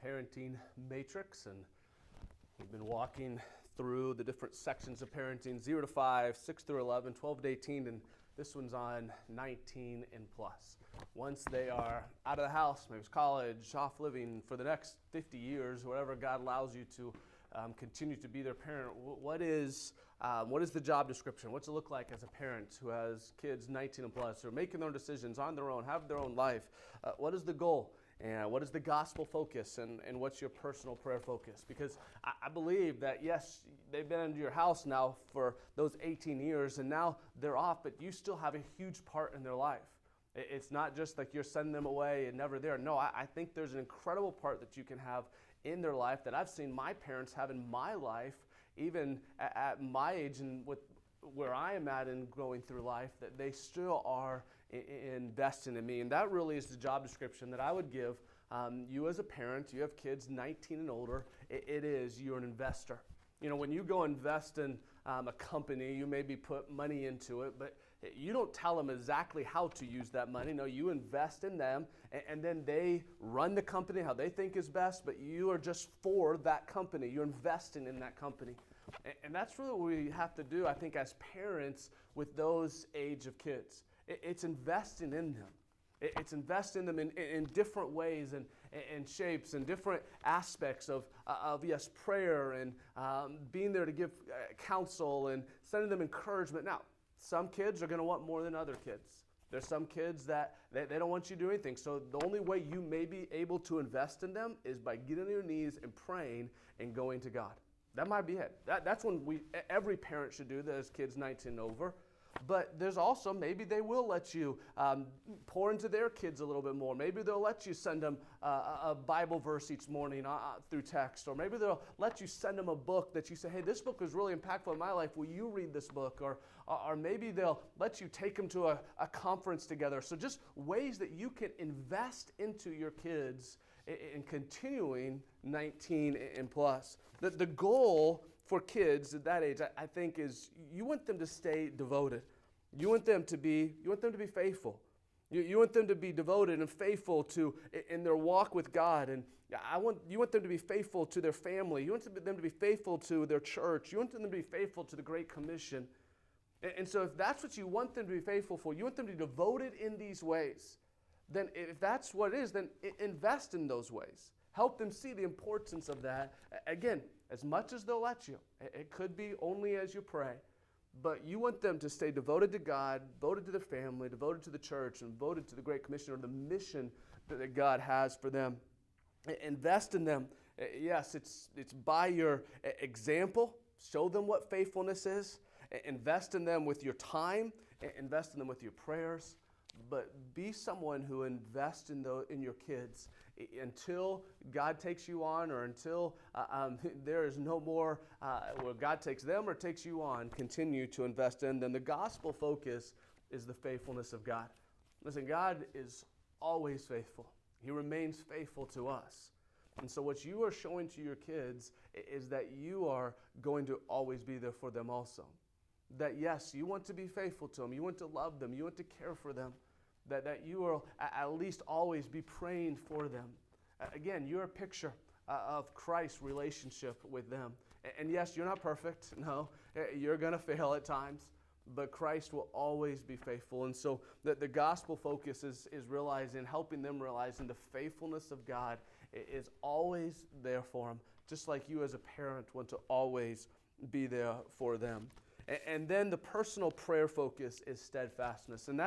Parenting Matrix, and we've been walking through the different sections of parenting, 0 to 5, 6 through 11, 12 to 18, and this one's on 19 and plus. Once they are out of the house, maybe it's college, off living for the next 50 years, whatever God allows you to continue to be their parent, what is the job description? What's it look like as a parent who has kids 19 and plus, who are making their own decisions on their own, have their own life? What is the goal? And what is the gospel focus, and what's your personal prayer focus? Because I believe that, yes, they've been into your house now for those 18 years, and now they're off, but you still have a huge part in their life. It's not just like you're sending them away and never there. No, I think there's an incredible part that you can have in their life that I've seen my parents have in my life, even at my age and with where I am at in going through life, that they still are investing in me. And that really is the job description that I would give you as a parent. You have kids 19 and older. It is, you're an investor. You know, when you go invest in a company, you maybe put money into it, but you don't tell them exactly how to use that money. No, you invest in them, and then they run the company how they think is best, but you are just for that company. You're investing in that company. And that's really what we have to do, I think, as parents with those age of kids. It's investing in them. It's investing in them in different ways and shapes and different aspects of yes, prayer and being there to give counsel and sending them encouragement. Now, some kids are going to want more than other kids. There's some kids that they don't want you to do anything. So the only way you may be able to invest in them is by getting on your knees and praying and going to God. That might be it. That's when every parent should do that as kids 19 and over. But there's also, maybe they will let you pour into their kids a little bit more. Maybe they'll let you send them a Bible verse each morning through text. Or maybe they'll let you send them a book that you say, hey, this book was really impactful in my life. Will you read this book? Or maybe they'll let you take them to a conference together. So just ways that you can invest into your kids in continuing 19 and plus. The goal for kids at that age, I think, is you want them to stay devoted. You want them to be faithful. You want them to be devoted and faithful in their walk with God. And you want them to be faithful to their family. You want them to be faithful to their church. You want them to be faithful to the Great Commission. And so if that's what you want them to be faithful for, you want them to be devoted in these ways, then if that's what it is, then invest in those ways. Help them see the importance of that. Again, as much as they'll let you. It could be only as you pray. But you want them to stay devoted to God, devoted to their family, devoted to the church, and devoted to the Great Commission or the mission that God has for them. Invest in them. Yes, it's by your example. Show them what faithfulness is. Invest in them with your time. Invest in them with your prayers. But be someone who invests in your kids until God takes you on, or until there is no more where God takes them or takes you on. Continue to invest in them. The gospel focus is the faithfulness of God. Listen, God is always faithful. He remains faithful to us. And so what you are showing to your kids is that you are going to always be there for them also. That yes, you want to be faithful to them. You want to love them. You want to care for them. That you will at least always be praying for them. Again, you're a picture of Christ's relationship with them. And yes, you're not perfect. No, you're going to fail at times. But Christ will always be faithful. And so the gospel focus is realizing, helping them realizing the faithfulness of God is always there for them. Just like you as a parent want to always be there for them. And then the personal prayer focus is steadfastness. And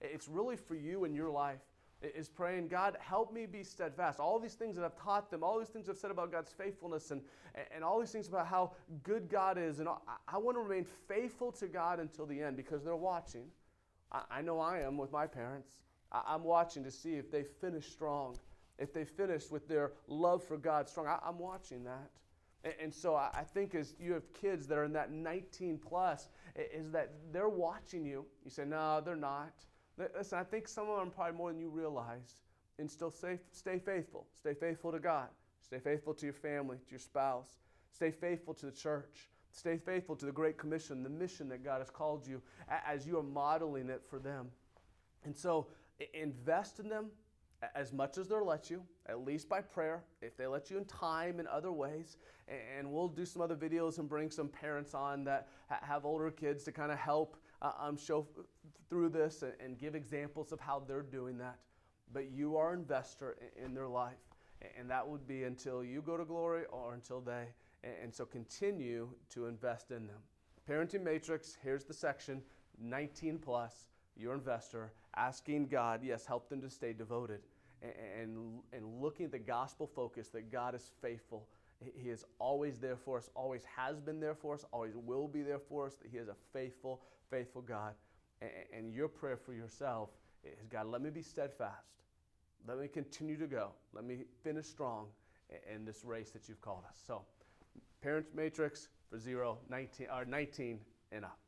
it's really for you in your life, is praying, God, help me be steadfast. All these things that I've taught them, all these things I've said about God's faithfulness and all these things about how good God is. And I want to remain faithful to God until the end because they're watching. I know I am with my parents. I'm watching to see if they finish strong, if they finish with their love for God strong. I'm watching that. And so I think as you have kids that are in that 19 plus, is that they're watching you. You say, no, they're not. Listen, I think some of them are probably more than you realize. And still stay faithful. Stay faithful to God. Stay faithful to your family, to your spouse. Stay faithful to the church. Stay faithful to the Great Commission, the mission that God has called you as you are modeling it for them. And so invest in them as much as they'll let you, at least by prayer, if they let you in time in other ways. And we'll do some other videos and bring some parents on that have older kids to kind of help show through this and give examples of how they're doing that. But you are an investor in their life, and that would be until you go to glory or until they. And so continue to invest in them. Parenting Matrix, here's the section, 19 plus, your investor, asking God, yes, help them to stay devoted. And looking at the gospel focus that God is faithful. He is always there for us, always has been there for us, always will be there for us, that He is a faithful, faithful God. And your prayer for yourself is, God, let me be steadfast. Let me continue to go. Let me finish strong in this race that you've called us. So, Parents Matrix for 19 and up.